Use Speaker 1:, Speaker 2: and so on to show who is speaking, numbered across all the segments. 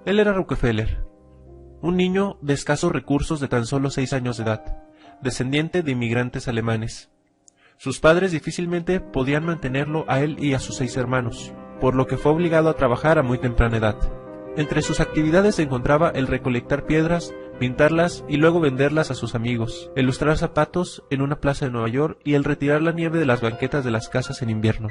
Speaker 1: Él era Rockefeller, un niño de escasos recursos de tan solo 6 años de edad, descendiente de inmigrantes alemanes. Sus padres difícilmente podían mantenerlo a él y a sus 6 hermanos, por lo que fue obligado a trabajar a muy temprana edad. Entre sus actividades se encontraba el recolectar piedras, pintarlas y luego venderlas a sus amigos, el lustrar zapatos en una plaza de Nueva York y el retirar la nieve de las banquetas de las casas en invierno.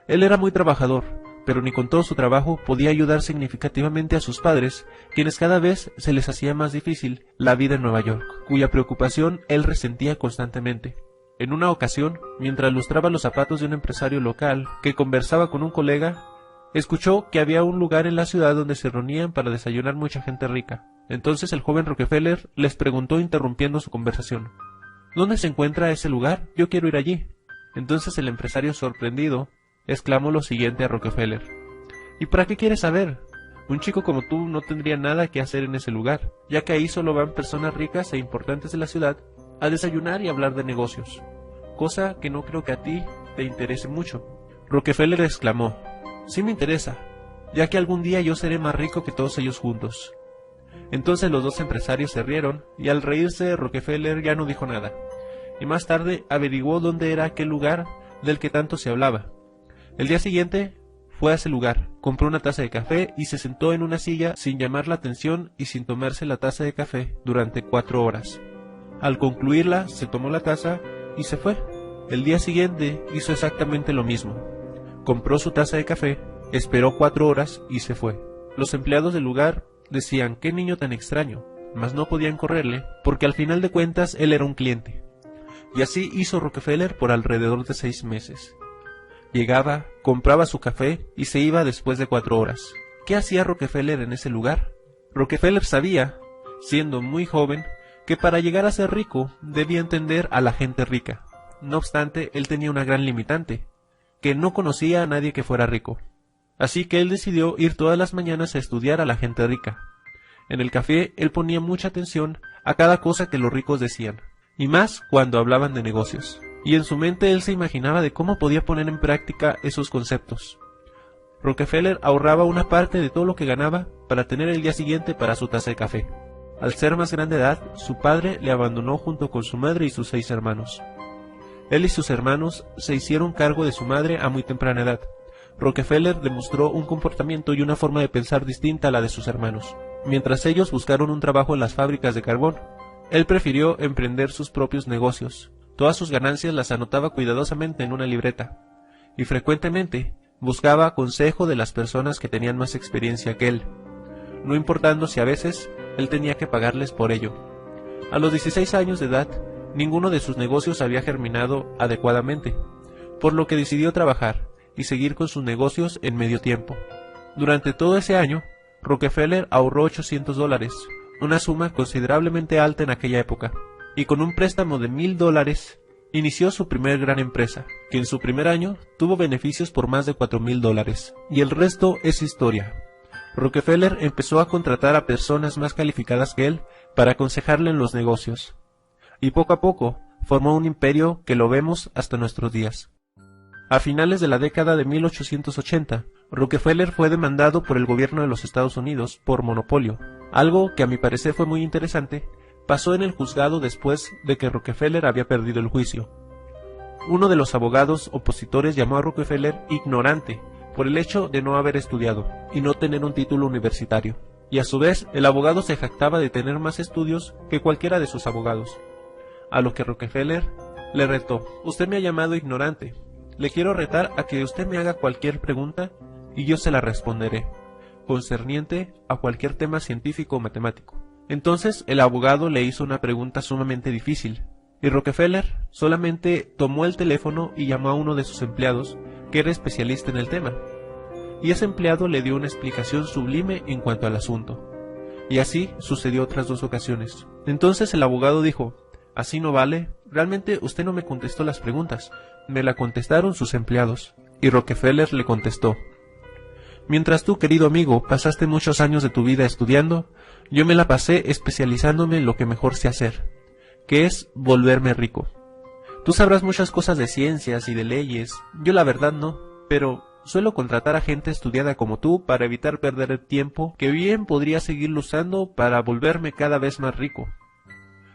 Speaker 1: Él era muy trabajador, pero ni con todo su trabajo podía ayudar significativamente a sus padres, quienes cada vez se les hacía más difícil la vida en Nueva York, cuya preocupación él resentía constantemente. En una ocasión, mientras lustraba los zapatos de un empresario local que conversaba con un colega, escuchó que había un lugar en la ciudad donde se reunían para desayunar mucha gente rica. Entonces el joven Rockefeller les preguntó interrumpiendo su conversación: ¿Dónde se encuentra ese lugar? Yo quiero ir allí. Entonces el empresario, sorprendido, exclamó lo siguiente a Rockefeller: ¿Y para qué quieres saber? Un chico como tú no tendría nada que hacer en ese lugar, ya que ahí solo van personas ricas e importantes de la ciudad a desayunar y hablar de negocios, cosa que no creo que a ti te interese mucho. Rockefeller exclamó: Sí me interesa, ya que algún día yo seré más rico que todos ellos juntos. Entonces los dos empresarios se rieron, y al reírse Rockefeller ya no dijo nada, y más tarde averiguó dónde era aquel lugar del que tanto se hablaba. El día siguiente fue a ese lugar, compró una taza de café y se sentó en una silla sin llamar la atención y sin tomarse la taza de café durante 4 horas. Al concluirla, se tomó la taza y se fue. El día siguiente hizo exactamente lo mismo. Compró su taza de café, esperó 4 horas y se fue. Los empleados del lugar decían: «¡Qué niño tan extraño!», mas no podían correrle, porque al final de cuentas él era un cliente. Y así hizo Rockefeller por alrededor de 6 meses. Llegaba, compraba su café y se iba después de 4 horas. ¿Qué hacía Rockefeller en ese lugar? Rockefeller sabía, siendo muy joven, que para llegar a ser rico debía entender a la gente rica. No obstante, él tenía una gran limitante, que no conocía a nadie que fuera rico. Así que él decidió ir todas las mañanas a estudiar a la gente rica. En el café él ponía mucha atención a cada cosa que los ricos decían, y más cuando hablaban de negocios. Y en su mente él se imaginaba de cómo podía poner en práctica esos conceptos. Rockefeller ahorraba una parte de todo lo que ganaba para tener el día siguiente para su taza de café. Al ser más grande de edad, su padre le abandonó junto con su madre y sus 6 hermanos. Él y sus hermanos se hicieron cargo de su madre a muy temprana edad. Rockefeller demostró un comportamiento y una forma de pensar distinta a la de sus hermanos. Mientras ellos buscaron un trabajo en las fábricas de carbón, él prefirió emprender sus propios negocios. Todas sus ganancias las anotaba cuidadosamente en una libreta, y frecuentemente buscaba consejo de las personas que tenían más experiencia que él, no importando si a veces él tenía que pagarles por ello. A los 16 años de edad, ninguno de sus negocios había germinado adecuadamente, por lo que decidió trabajar y seguir con sus negocios en medio tiempo. Durante todo ese año, Rockefeller ahorró $800, una suma considerablemente alta en aquella época, y con un préstamo de $1,000 inició su primer gran empresa, que en su primer año tuvo beneficios por más de $4,000, y el resto es historia. Rockefeller empezó a contratar a personas más calificadas que él para aconsejarle en los negocios, y poco a poco formó un imperio que lo vemos hasta nuestros días. A finales de la década de 1880, Rockefeller fue demandado por el gobierno de los Estados Unidos por monopolio. Algo que a mi parecer fue muy interesante pasó en el juzgado después de que Rockefeller había perdido el juicio. Uno de los abogados opositores llamó a Rockefeller ignorante por el hecho de no haber estudiado y no tener un título universitario, y a su vez el abogado se jactaba de tener más estudios que cualquiera de sus abogados. A lo que Rockefeller le retó: «Usted me ha llamado ignorante. Le quiero retar a que usted me haga cualquier pregunta y yo se la responderé, concerniente a cualquier tema científico o matemático». Entonces el abogado le hizo una pregunta sumamente difícil, y Rockefeller solamente tomó el teléfono y llamó a uno de sus empleados, que era especialista en el tema, y ese empleado le dio una explicación sublime en cuanto al asunto. Y así sucedió otras 2 ocasiones. Entonces el abogado dijo: «Así no vale, realmente usted no me contestó las preguntas, me la contestaron sus empleados». Y Rockefeller le contestó: «Mientras tú, querido amigo, pasaste muchos años de tu vida estudiando, yo me la pasé especializándome en lo que mejor sé hacer, que es volverme rico. Tú sabrás muchas cosas de ciencias y de leyes, yo la verdad no, pero suelo contratar a gente estudiada como tú para evitar perder el tiempo que bien podría seguirlo usando para volverme cada vez más rico.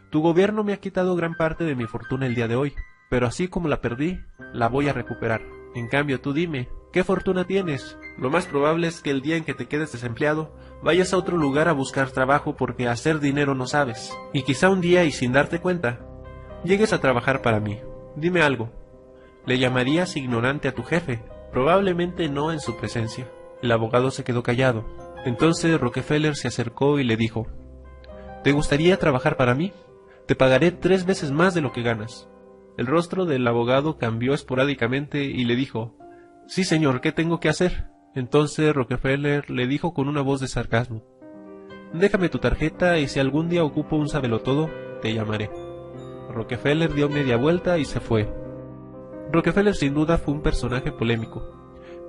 Speaker 1: Tu gobierno me ha quitado gran parte de mi fortuna el día de hoy, pero así como la perdí, la voy a recuperar. En cambio, tú dime, ¿qué fortuna tienes? Lo más probable es que el día en que te quedes desempleado, vayas a otro lugar a buscar trabajo porque hacer dinero no sabes. Y quizá un día, y sin darte cuenta, llegues a trabajar para mí. Dime algo. ¿Le llamarías ignorante a tu jefe? Probablemente no en su presencia. El abogado se quedó callado. Entonces Rockefeller se acercó y le dijo: ¿te gustaría trabajar para mí? Te pagaré 3 veces más de lo que ganas. El rostro del abogado cambió esporádicamente y le dijo: sí, señor, ¿qué tengo que hacer? Entonces Rockefeller le dijo con una voz de sarcasmo: déjame tu tarjeta y si algún día ocupo un sabelotodo, te llamaré. Rockefeller dio media vuelta y se fue. Rockefeller sin duda fue un personaje polémico,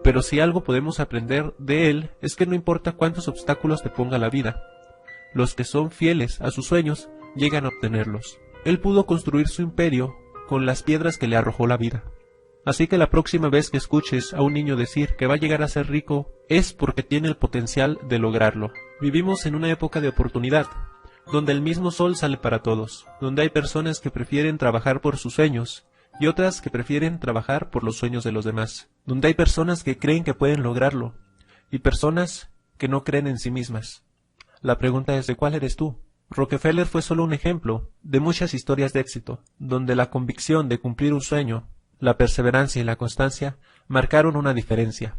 Speaker 1: pero si algo podemos aprender de él es que no importa cuántos obstáculos te ponga la vida, los que son fieles a sus sueños llegan a obtenerlos. Él pudo construir su imperio con las piedras que le arrojó la vida. Así que la próxima vez que escuches a un niño decir que va a llegar a ser rico, es porque tiene el potencial de lograrlo. Vivimos en una época de oportunidad, donde el mismo sol sale para todos, donde hay personas que prefieren trabajar por sus sueños, y otras que prefieren trabajar por los sueños de los demás, donde hay personas que creen que pueden lograrlo, y personas que no creen en sí mismas. La pregunta es: ¿de cuál eres tú? Rockefeller fue solo un ejemplo de muchas historias de éxito, donde la convicción de cumplir un sueño, la perseverancia y la constancia marcaron una diferencia.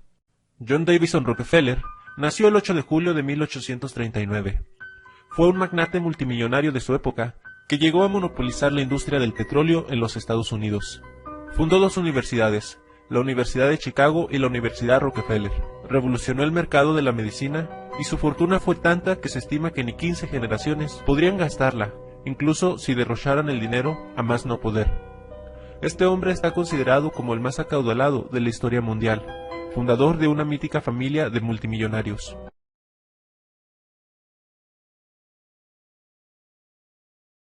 Speaker 1: John Davison Rockefeller nació el 8 de julio de 1839. Fue un magnate multimillonario de su época que llegó a monopolizar la industria del petróleo en los Estados Unidos. Fundó 2 universidades, la Universidad de Chicago y la Universidad Rockefeller. Revolucionó el mercado de la medicina y su fortuna fue tanta que se estima que ni 15 generaciones podrían gastarla, incluso si derrocharan el dinero a más no poder. Este hombre está considerado como el más acaudalado de la historia mundial, fundador de una mítica familia de multimillonarios.